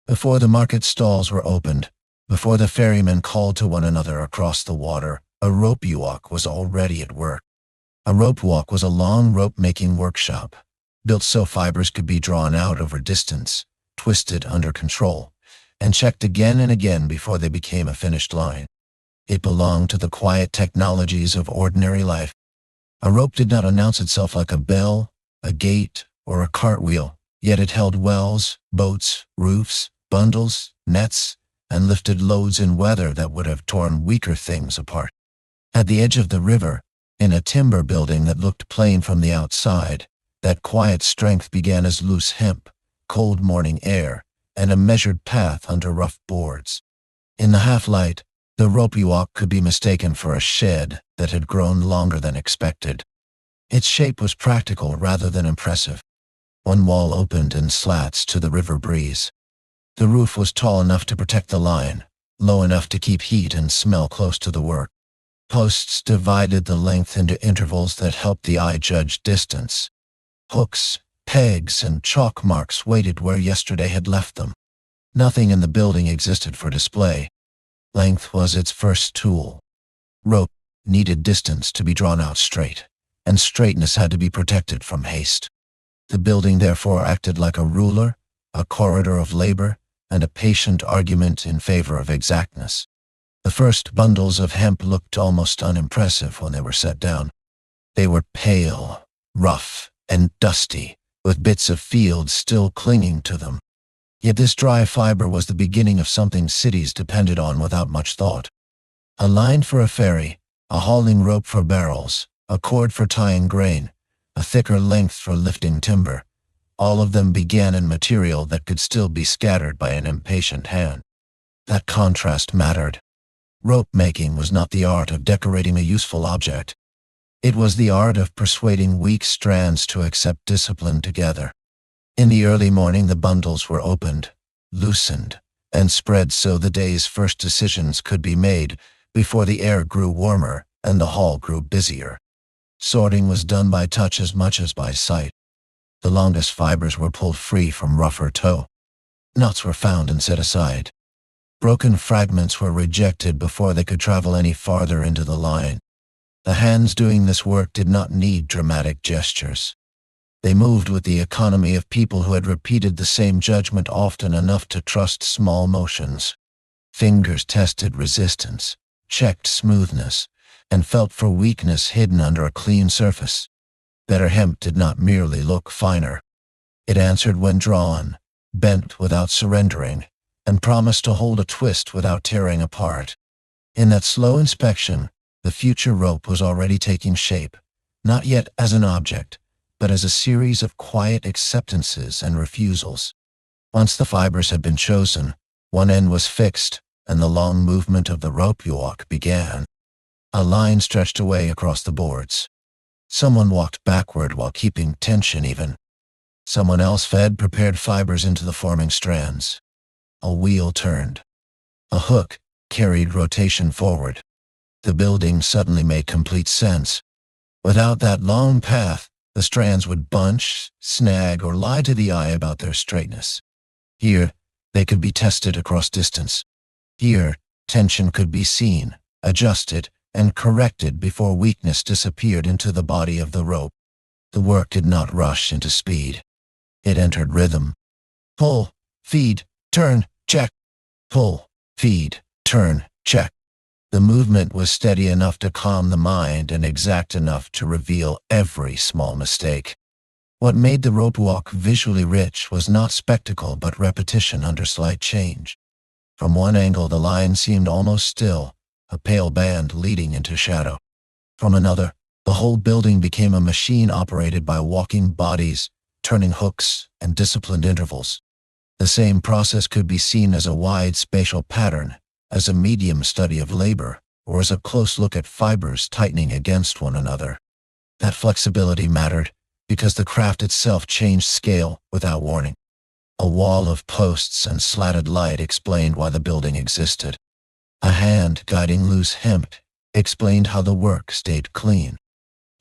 Before the market stalls were opened, before the ferrymen called to one another across the water, a Ropewalk was already at work. A Ropewalk was a long rope-making workshop, built so fibers could be drawn out over distance, twisted under control, and checked again and again before they became a finished line. It belonged to the quiet technologies of ordinary life. A rope did not announce itself like a bell, a gate, or a cartwheel, yet it held wells, boats, roofs, bundles, nets, and lifted loads in weather that would have torn weaker things apart. At the edge of the river, in a timber building that looked plain from the outside, that quiet strength began as loose hemp, cold morning air, and a measured path under rough boards. In the half-light, the Ropewalk could be mistaken for a shed that had grown longer than expected. Its shape was practical rather than impressive. One wall opened in slats to the river breeze. The roof was tall enough to protect the line, low enough to keep heat and smell close to the work. Posts divided the length into intervals that helped the eye judge distance. Hooks, pegs, and chalk marks waited where yesterday had left them. Nothing in the building existed for display. Length was its first tool. Rope needed distance to be drawn out straight, and straightness had to be protected from haste. The building therefore acted like a ruler, a corridor of labor, and a patient argument in favor of exactness. The first bundles of hemp looked almost unimpressive when they were set down. They were pale, rough, and dusty, with bits of fields still clinging to them. Yet this dry fiber was the beginning of something cities depended on without much thought. A line for a ferry, a hauling rope for barrels, a cord for tying grain, a thicker length for lifting timber. All of them began in material that could still be scattered by an impatient hand. That contrast mattered. Rope making was not the art of decorating a useful object. It was the art of persuading weak strands to accept discipline together. In the early morning the bundles were opened, loosened, and spread so the day's first decisions could be made before the air grew warmer and the hall grew busier. Sorting was done by touch as much as by sight. The longest fibers were pulled free from rougher tow. Knots were found and set aside. Broken fragments were rejected before they could travel any farther into the line. The hands doing this work did not need dramatic gestures. They moved with the economy of people who had repeated the same judgment often enough to trust small motions. Fingers tested resistance, checked smoothness, and felt for weakness hidden under a clean surface. Better hemp did not merely look finer. It answered when drawn, bent without surrendering, and promised to hold a twist without tearing apart. In that slow inspection, the future rope was already taking shape, not yet as an object, but as a series of quiet acceptances and refusals. Once the fibers had been chosen, one end was fixed, and the long movement of the Ropewalk began. A line stretched away across the boards. Someone walked backward while keeping tension even. Someone else fed prepared fibers into the forming strands. A wheel turned. A hook carried rotation forward. The building suddenly made complete sense. Without that long path, the strands would bunch, snag, or lie to the eye about their straightness. Here, they could be tested across distance. Here, tension could be seen, adjusted, and corrected before weakness disappeared into the body of the rope. The work did not rush into speed. It entered rhythm. Pull, feed, turn, check. Pull, feed, turn, check. The movement was steady enough to calm the mind and exact enough to reveal every small mistake. What made the Ropewalk visually rich was not spectacle but repetition under slight change. From one angle the line seemed almost still, a pale band leading into shadow. From another, the whole building became a machine operated by walking bodies, turning hooks, and disciplined intervals. The same process could be seen as a wide spatial pattern, as a medium study of labor, or as a close look at fibers tightening against one another. That flexibility mattered, because the craft itself changed scale without warning. A wall of posts and slatted light explained why the building existed. A hand guiding loose hemp explained how the work stayed clean.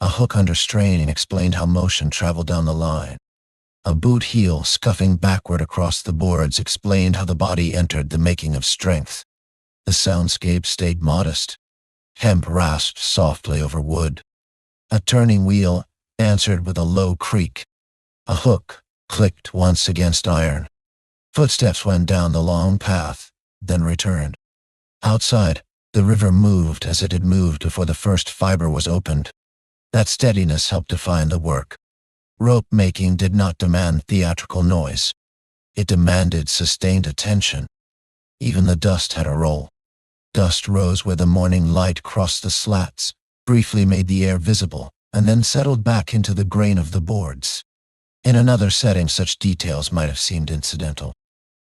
A hook under strain explained how motion traveled down the line. A boot heel scuffing backward across the boards explained how the body entered the making of strength. The soundscape stayed modest. Hemp rasped softly over wood. A turning wheel answered with a low creak. A hook clicked once against iron. Footsteps went down the long path, then returned. Outside, the river moved as it had moved before the first fiber was opened. That steadiness helped define the work. Rope making did not demand theatrical noise. It demanded sustained attention. Even the dust had a role. Dust rose where the morning light crossed the slats, briefly made the air visible, and then settled back into the grain of the boards. In another setting, such details might have seemed incidental.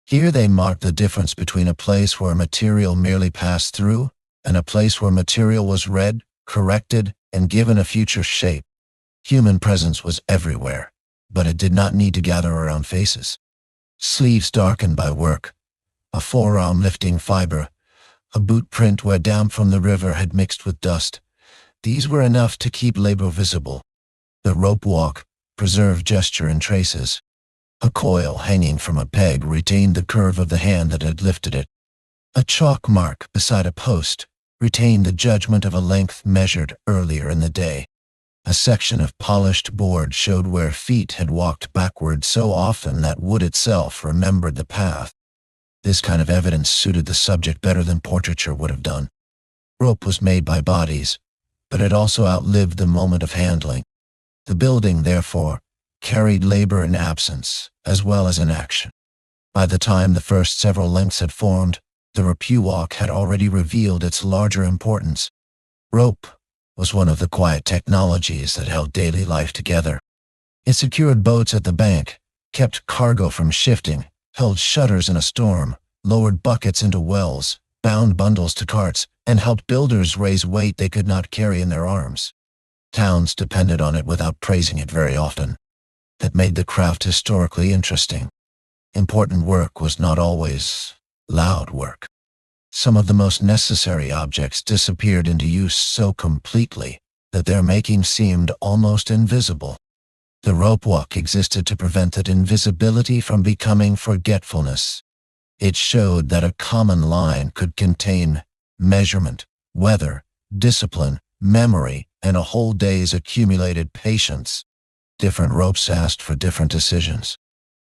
Here they marked the difference between a place where material merely passed through and a place where material was read, corrected, and given a future shape. Human presence was everywhere, but it did not need to gather around faces. Sleeves darkened by work, a forearm lifting fiber, a boot print where damp from the river had mixed with dust. These were enough to keep labor visible. The rope walk preserved gesture and traces. A coil hanging from a peg retained the curve of the hand that had lifted it. A chalk mark beside a post retained the judgment of a length measured earlier in the day. A section of polished board showed where feet had walked backward so often that wood itself remembered the path. This kind of evidence suited the subject better than portraiture would have done. Rope was made by bodies, but it also outlived the moment of handling. The building, therefore, carried labor in absence as well as in action. By the time the first several lengths had formed, the Ropewalk had already revealed its larger importance. Rope was one of the quiet technologies that held daily life together. It secured boats at the bank, kept cargo from shifting, held shutters in a storm, lowered buckets into wells, bound bundles to carts, and helped builders raise weight they could not carry in their arms. Towns depended on it without praising it very often. That made the craft historically interesting. Important work was not always loud work. Some of the most necessary objects disappeared into use so completely that their making seemed almost invisible. The Ropewalk existed to prevent that invisibility from becoming forgetfulness. It showed that a common line could contain measurement, weather, discipline, memory, and a whole day's accumulated patience. Different ropes asked for different decisions.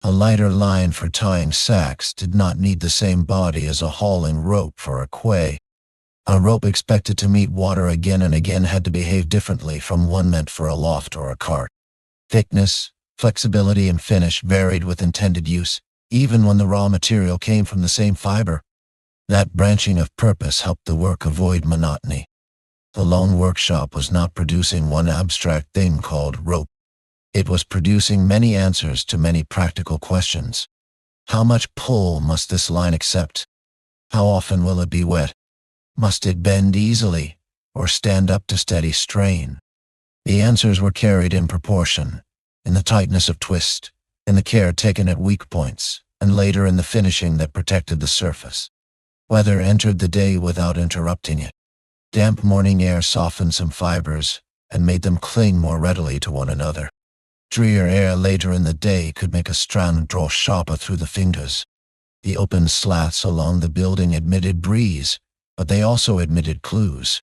A lighter line for tying sacks did not need the same body as a hauling rope for a quay. A rope expected to meet water again and again had to behave differently from one meant for a loft or a cart. Thickness, flexibility, and finish varied with intended use, even when the raw material came from the same fiber. That branching of purpose helped the work avoid monotony. The long workshop was not producing one abstract thing called rope. It was producing many answers to many practical questions. How much pull must this line accept? How often will it be wet? Must it bend easily or stand up to steady strain? The answers were carried in proportion, in the tightness of twist, in the care taken at weak points, and later in the finishing that protected the surface. Weather entered the day without interrupting it. Damp morning air softened some fibers and made them cling more readily to one another. Drier air later in the day could make a strand draw sharper through the fingers. The open slats along the building admitted breeze, but they also admitted clues.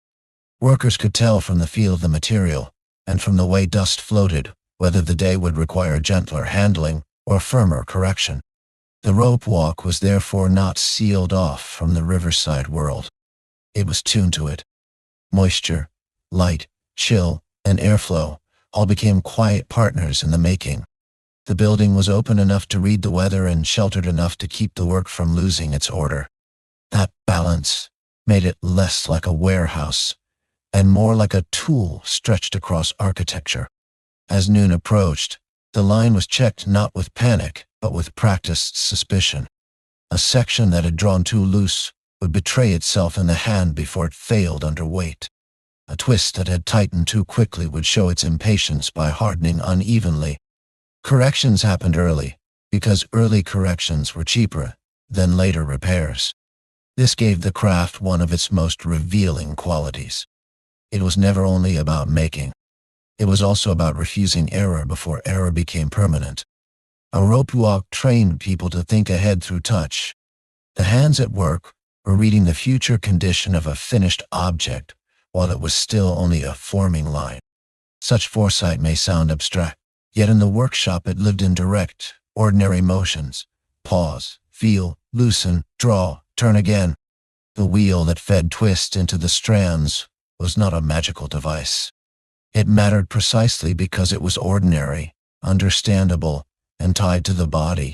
Workers could tell from the feel of the material, and from the way dust floated, whether the day would require gentler handling or firmer correction. The rope walk was therefore not sealed off from the riverside world. It was tuned to it. Moisture, light, chill, and airflow all became quiet partners in the making. The building was open enough to read the weather and sheltered enough to keep the work from losing its order. That balance made it less like a warehouse and more like a tool stretched across architecture. As noon approached, the line was checked not with panic, but with practiced suspicion. A section that had drawn too loose would betray itself in the hand before it failed under weight. A twist that had tightened too quickly would show its impatience by hardening unevenly. Corrections happened early, because early corrections were cheaper than later repairs. This gave the craft one of its most revealing qualities. It was never only about making. It was also about refusing error before error became permanent. A rope walk trained people to think ahead through touch. The hands at work were reading the future condition of a finished object while it was still only a forming line. Such foresight may sound abstract, yet in the workshop it lived in direct, ordinary motions. Pause, feel, loosen, draw, turn again. The wheel that fed twist into the strands was not a magical device. It mattered precisely because it was ordinary, understandable, and tied to the body.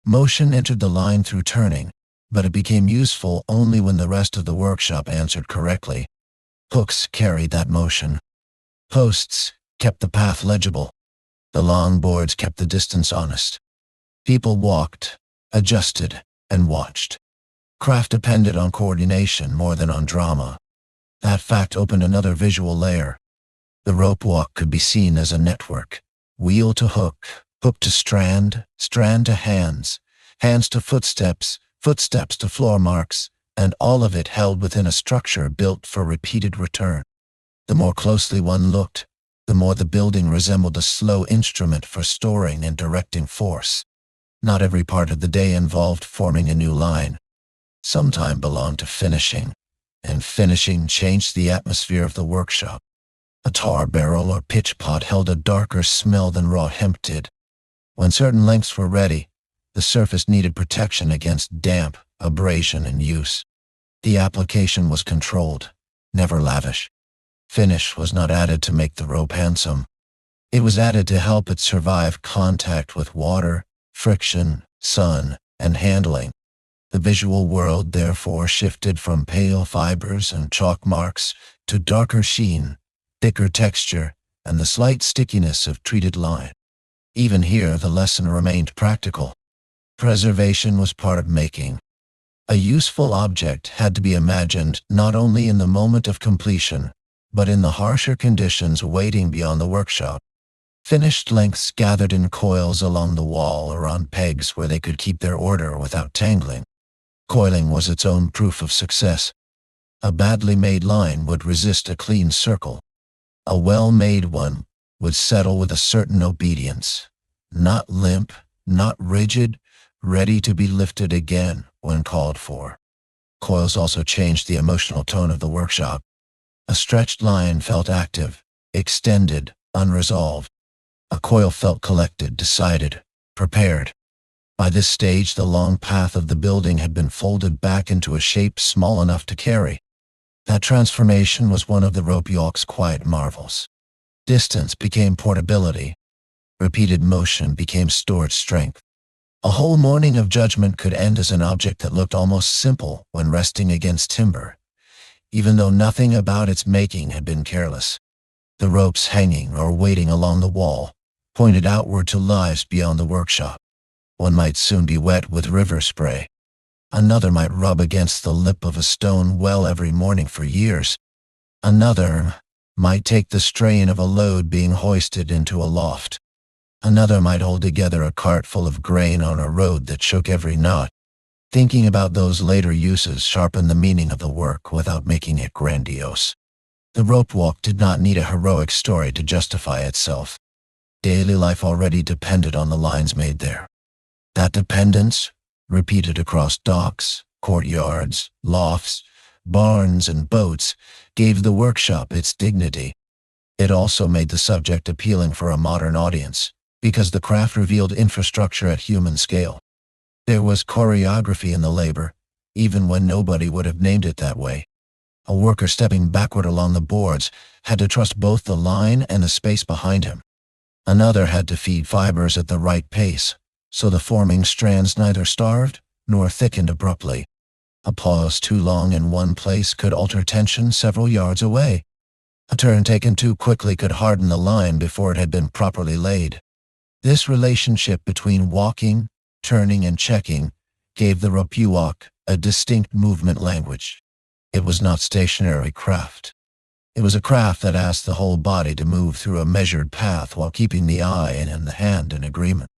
Motion entered the line through turning, but it became useful only when the rest of the workshop answered correctly. Hooks carried that motion. Posts kept the path legible. The long boards kept the distance honest. People walked, adjusted, and watched. Craft depended on coordination more than on drama. That fact opened another visual layer. The rope walk could be seen as a network. Wheel to hook, hook to strand, strand to hands, hands to footsteps, footsteps to floor marks, and all of it held within a structure built for repeated return. The more closely one looked, the more the building resembled a slow instrument for storing and directing force. Not every part of the day involved forming a new line. Some time belonged to finishing, and finishing changed the atmosphere of the workshop. A tar barrel or pitch pot held a darker smell than raw hemp did. When certain lengths were ready, the surface needed protection against damp, abrasion, and use. The application was controlled, never lavish. Finish was not added to make the rope handsome. It was added to help it survive contact with water, friction, sun, and handling. The visual world therefore shifted from pale fibers and chalk marks to darker sheen, thicker texture, and the slight stickiness of treated line. Even here, the lesson remained practical. Preservation was part of making. A useful object had to be imagined not only in the moment of completion, but in the harsher conditions waiting beyond the workshop. Finished lengths gathered in coils along the wall or on pegs where they could keep their order without tangling. Coiling was its own proof of success. A badly made line would resist a clean circle. A well-made one would settle with a certain obedience, not limp, not rigid, ready to be lifted again when called for. Coils also changed the emotional tone of the workshop. A stretched line felt active, extended, unresolved. A coil felt collected, decided, prepared. By this stage, the long path of the building had been folded back into a shape small enough to carry. That transformation was one of the rope walk's quiet marvels. Distance became portability. Repeated motion became stored strength. A whole morning of judgment could end as an object that looked almost simple when resting against timber, even though nothing about its making had been careless. The ropes hanging or waiting along the wall pointed outward to lives beyond the workshop. One might soon be wet with river spray. Another might rub against the lip of a stone well every morning for years. Another might take the strain of a load being hoisted into a loft. Another might hold together a cart full of grain on a road that shook every knot. Thinking about those later uses sharpened the meaning of the work without making it grandiose. The rope walk did not need a heroic story to justify itself. Daily life already depended on the lines made there. That dependence, repeated across docks, courtyards, lofts, barns, and boats, gave the workshop its dignity. It also made the subject appealing for a modern audience, because the craft revealed infrastructure at human scale. There was choreography in the labor, even when nobody would have named it that way. A worker stepping backward along the boards had to trust both the line and the space behind him. Another had to feed fibers at the right pace, so the forming strands neither starved nor thickened abruptly. A pause too long in one place could alter tension several yards away. A turn taken too quickly could harden the line before it had been properly laid. This relationship between walking, turning, and checking gave the Ropewalk a distinct movement language. It was not stationary craft. It was a craft that asked the whole body to move through a measured path while keeping the eye and the hand in agreement.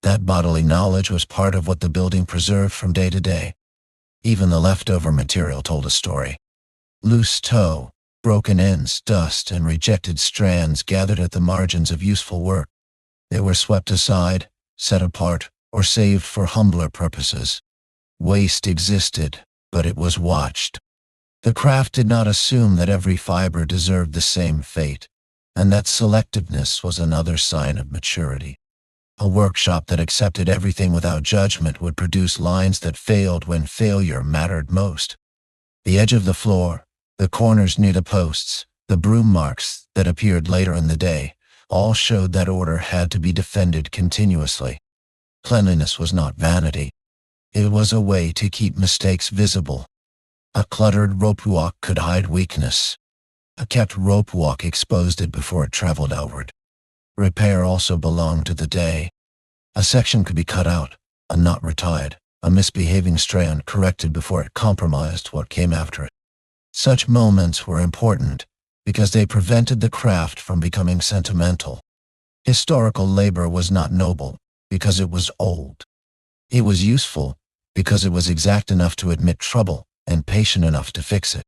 That bodily knowledge was part of what the building preserved from day to day. Even the leftover material told a story. Loose tow, broken ends, dust, and rejected strands gathered at the margins of useful work. They were swept aside, set apart, or saved for humbler purposes. Waste existed, but it was watched. The craft did not assume that every fiber deserved the same fate, and that selectiveness was another sign of maturity. A workshop that accepted everything without judgment would produce lines that failed when failure mattered most. The edge of the floor, the corners near the posts, the broom marks that appeared later in the day, all showed that order had to be defended continuously. Cleanliness was not vanity. It was a way to keep mistakes visible. A cluttered ropewalk could hide weakness. A kept ropewalk exposed it before it traveled outward. Repair also belonged to the day. A section could be cut out, a knot retied, a misbehaving strand corrected before it compromised what came after it. Such moments were important because they prevented the craft from becoming sentimental. Historical labor was not noble because it was old. It was useful because it was exact enough to admit trouble and patient enough to fix it.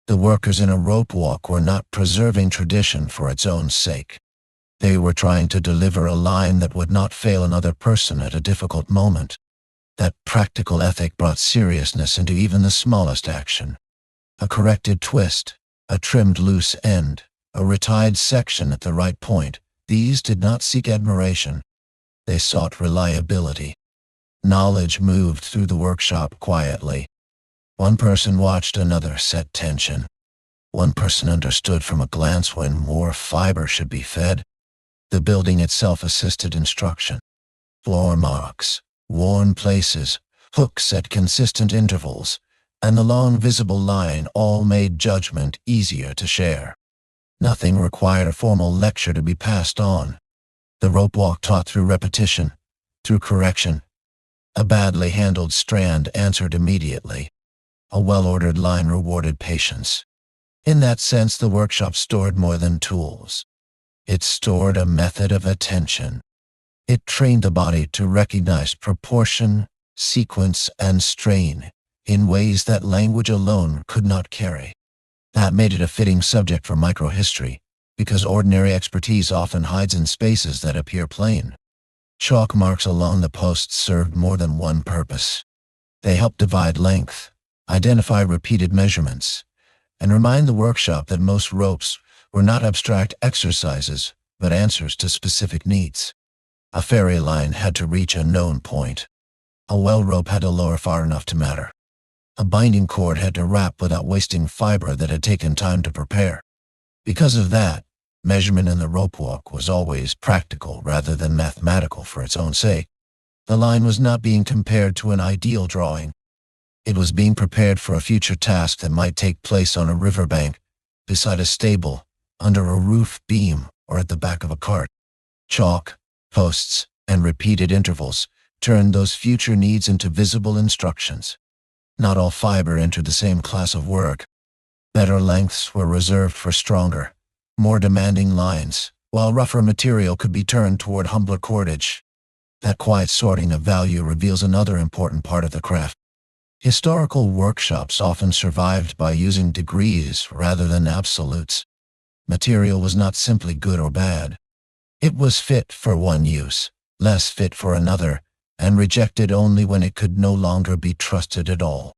The workers in a ropewalk were not preserving tradition for its own sake. They were trying to deliver a line that would not fail another person at a difficult moment. That practical ethic brought seriousness into even the smallest action. A corrected twist, a trimmed loose end, a retied section at the right point, these did not seek admiration. They sought reliability. Knowledge moved through the workshop quietly. One person watched another set tension. One person understood from a glance when more fiber should be fed. The building itself assisted instruction. Floor marks, worn places, hooks at consistent intervals, and the long visible line all made judgment easier to share. Nothing required a formal lecture to be passed on. The ropewalk taught through repetition, through correction. A badly handled strand answered immediately. A well-ordered line rewarded patience. In that sense, the workshop stored more than tools. It stored a method of attention. It trained the body to recognize proportion, sequence, and strain in ways that language alone could not carry. That made it a fitting subject for microhistory, because ordinary expertise often hides in spaces that appear plain. Chalk marks along the posts served more than one purpose. They helped divide length, identify repeated measurements, and remind the workshop that most ropes were not abstract exercises, but answers to specific needs. A ferry line had to reach a known point. A well rope had to lower far enough to matter. A binding cord had to wrap without wasting fiber that had taken time to prepare. Because of that, measurement in the ropewalk was always practical rather than mathematical for its own sake. The line was not being compared to an ideal drawing. It was being prepared for a future task that might take place on a riverbank, beside a stable, under a roof beam, or at the back of a cart. Chalk, posts, and repeated intervals turned those future needs into visible instructions. Not all fiber entered the same class of work. Better lengths were reserved for stronger, more demanding lines, while rougher material could be turned toward humbler cordage. That quiet sorting of value reveals another important part of the craft. Historical workshops often survived by using degrees rather than absolutes. Material was not simply good or bad. It was fit for one use, less fit for another, and rejected only when it could no longer be trusted at all.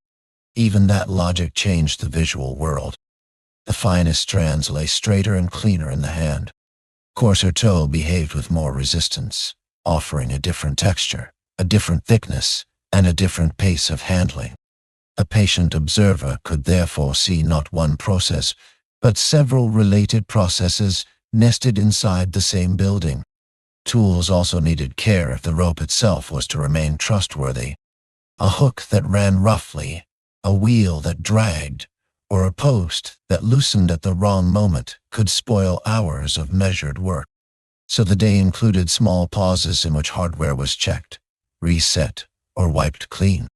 Even that logic changed the visual world. The finest strands lay straighter and cleaner in the hand. Coarser tow behaved with more resistance, offering a different texture, a different thickness, and a different pace of handling. A patient observer could therefore see not one process, but several related processes nested inside the same building. Tools also needed care if the rope itself was to remain trustworthy. A hook that ran roughly, a wheel that dragged, or a post that loosened at the wrong moment could spoil hours of measured work. So the day included small pauses in which hardware was checked, reset, or wiped clean.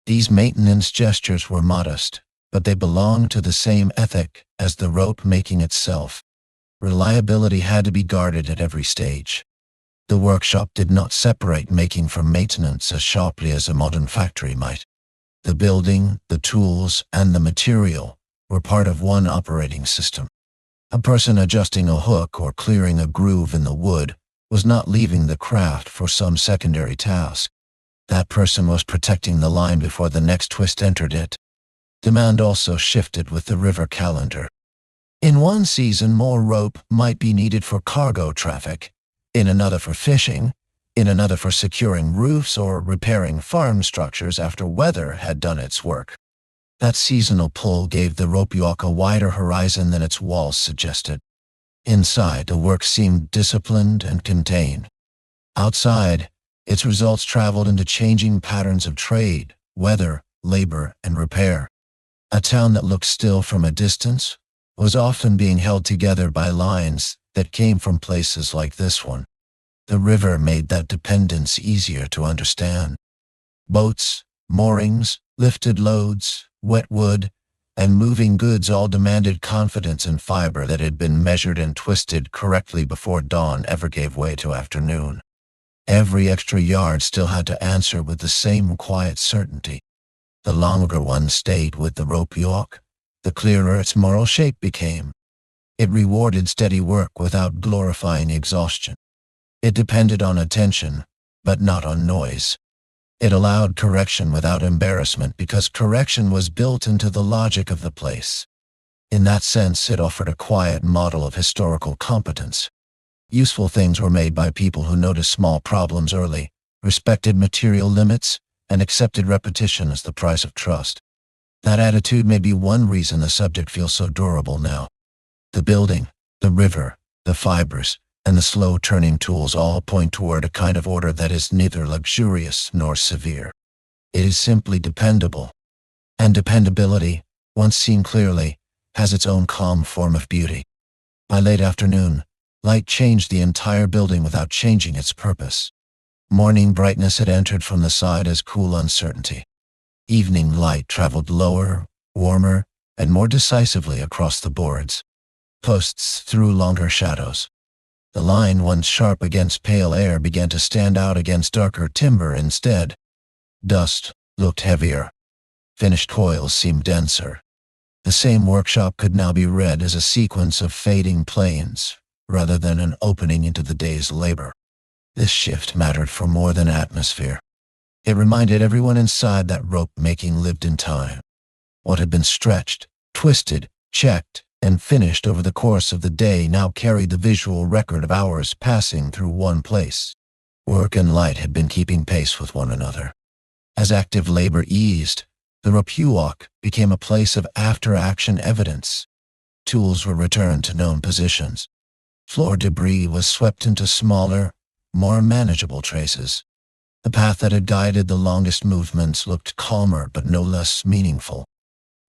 These maintenance gestures were modest, but they belonged to the same ethic as the rope making itself. Reliability had to be guarded at every stage. The workshop did not separate making from maintenance as sharply as a modern factory might. The building, the tools, and the material were part of one operating system. A person adjusting a hook or clearing a groove in the wood was not leaving the craft for some secondary task. That person was protecting the line before the next twist entered it. Demand also shifted with the river calendar. In one season, more rope might be needed for cargo traffic, in another for fishing, in another for securing roofs or repairing farm structures after weather had done its work. That seasonal pull gave the Ropewalk a wider horizon than its walls suggested. Inside, the work seemed disciplined and contained. Outside, its results traveled into changing patterns of trade, weather, labor, and repair. A town that looked still from a distance was often being held together by lines that came from places like this one. The river made that dependence easier to understand. Boats, moorings, lifted loads, wet wood, and moving goods all demanded confidence in fiber that had been measured and twisted correctly before dawn ever gave way to afternoon. Every extra yard still had to answer with the same quiet certainty. The longer one stayed with the Ropewalk, the clearer its moral shape became. It rewarded steady work without glorifying exhaustion. It depended on attention, but not on noise. It allowed correction without embarrassment because correction was built into the logic of the place. In that sense, it offered a quiet model of historical competence. Useful things were made by people who noticed small problems early, respected material limits, and accepted repetition as the price of trust. That attitude may be one reason the subject feels so durable now. The building, the river, the fibers, and the slow-turning tools all point toward a kind of order that is neither luxurious nor severe. It is simply dependable. And dependability, once seen clearly, has its own calm form of beauty. By late afternoon, light changed the entire building without changing its purpose. Morning brightness had entered from the side as cool uncertainty. Evening light traveled lower, warmer, and more decisively across the boards. Posts threw longer shadows. The line once sharp against pale air began to stand out against darker timber instead. Dust looked heavier. Finished coils seemed denser. The same workshop could now be read as a sequence of fading planes, rather than an opening into the day's labor. This shift mattered for more than atmosphere. It reminded everyone inside that rope-making lived in time. What had been stretched, twisted, checked, and finished over the course of the day now carried the visual record of hours passing through one place. Work and light had been keeping pace with one another. As active labor eased, the Ropewalk became a place of after-action evidence. Tools were returned to known positions. Floor debris was swept into smaller, more manageable traces. The path that had guided the longest movements looked calmer but no less meaningful.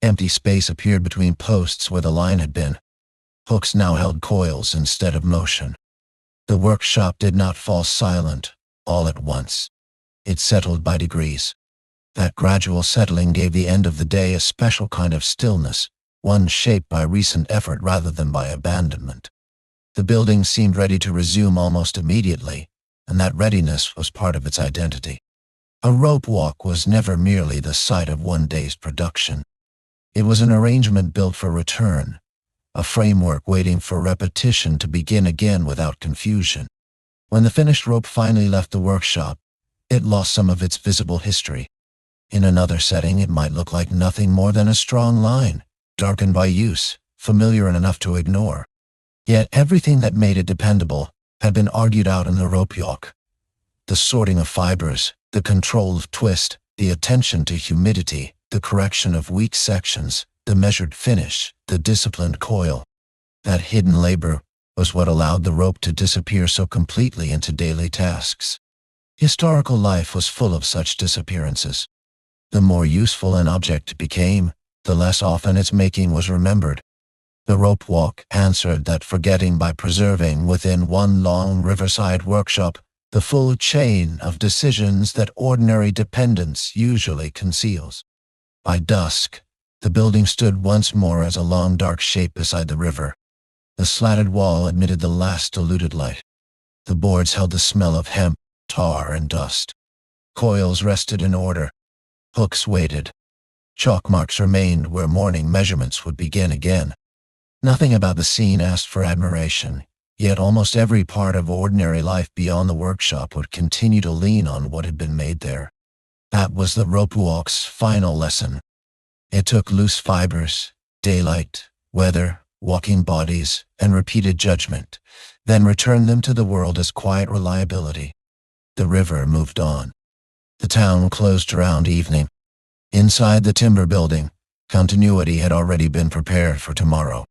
Empty space appeared between posts where the line had been. Hooks now held coils instead of motion. The workshop did not fall silent all at once. It settled by degrees. That gradual settling gave the end of the day a special kind of stillness, one shaped by recent effort rather than by abandonment. The building seemed ready to resume almost immediately, and that readiness was part of its identity. A Ropewalk was never merely the site of one day's production. It was an arrangement built for return, a framework waiting for repetition to begin again without confusion. When the finished rope finally left the workshop, it lost some of its visible history. In another setting, it might look like nothing more than a strong line, darkened by use, familiar enough to ignore. Yet everything that made it dependable had been argued out in the Ropewalk. The sorting of fibers, the control of twist, the attention to humidity, the correction of weak sections, the measured finish, the disciplined coil. That hidden labor was what allowed the rope to disappear so completely into daily tasks. Historical life was full of such disappearances. The more useful an object became, the less often its making was remembered. The Ropewalk answered that forgetting by preserving within one long riverside workshop the full chain of decisions that ordinary dependence usually conceals. By dusk, the building stood once more as a long dark shape beside the river. The slatted wall admitted the last diluted light. The boards held the smell of hemp, tar, and dust. Coils rested in order. Hooks waited. Chalk marks remained where morning measurements would begin again. Nothing about the scene asked for admiration, Yet almost every part of ordinary life beyond the workshop would continue to lean on what had been made there. That was the Ropewalk's final lesson. It took loose fibers, daylight, weather, walking bodies, and repeated judgment, then returned them to the world as quiet reliability. The river moved on. The town closed around evening. Inside the timber building, continuity had already been prepared for tomorrow.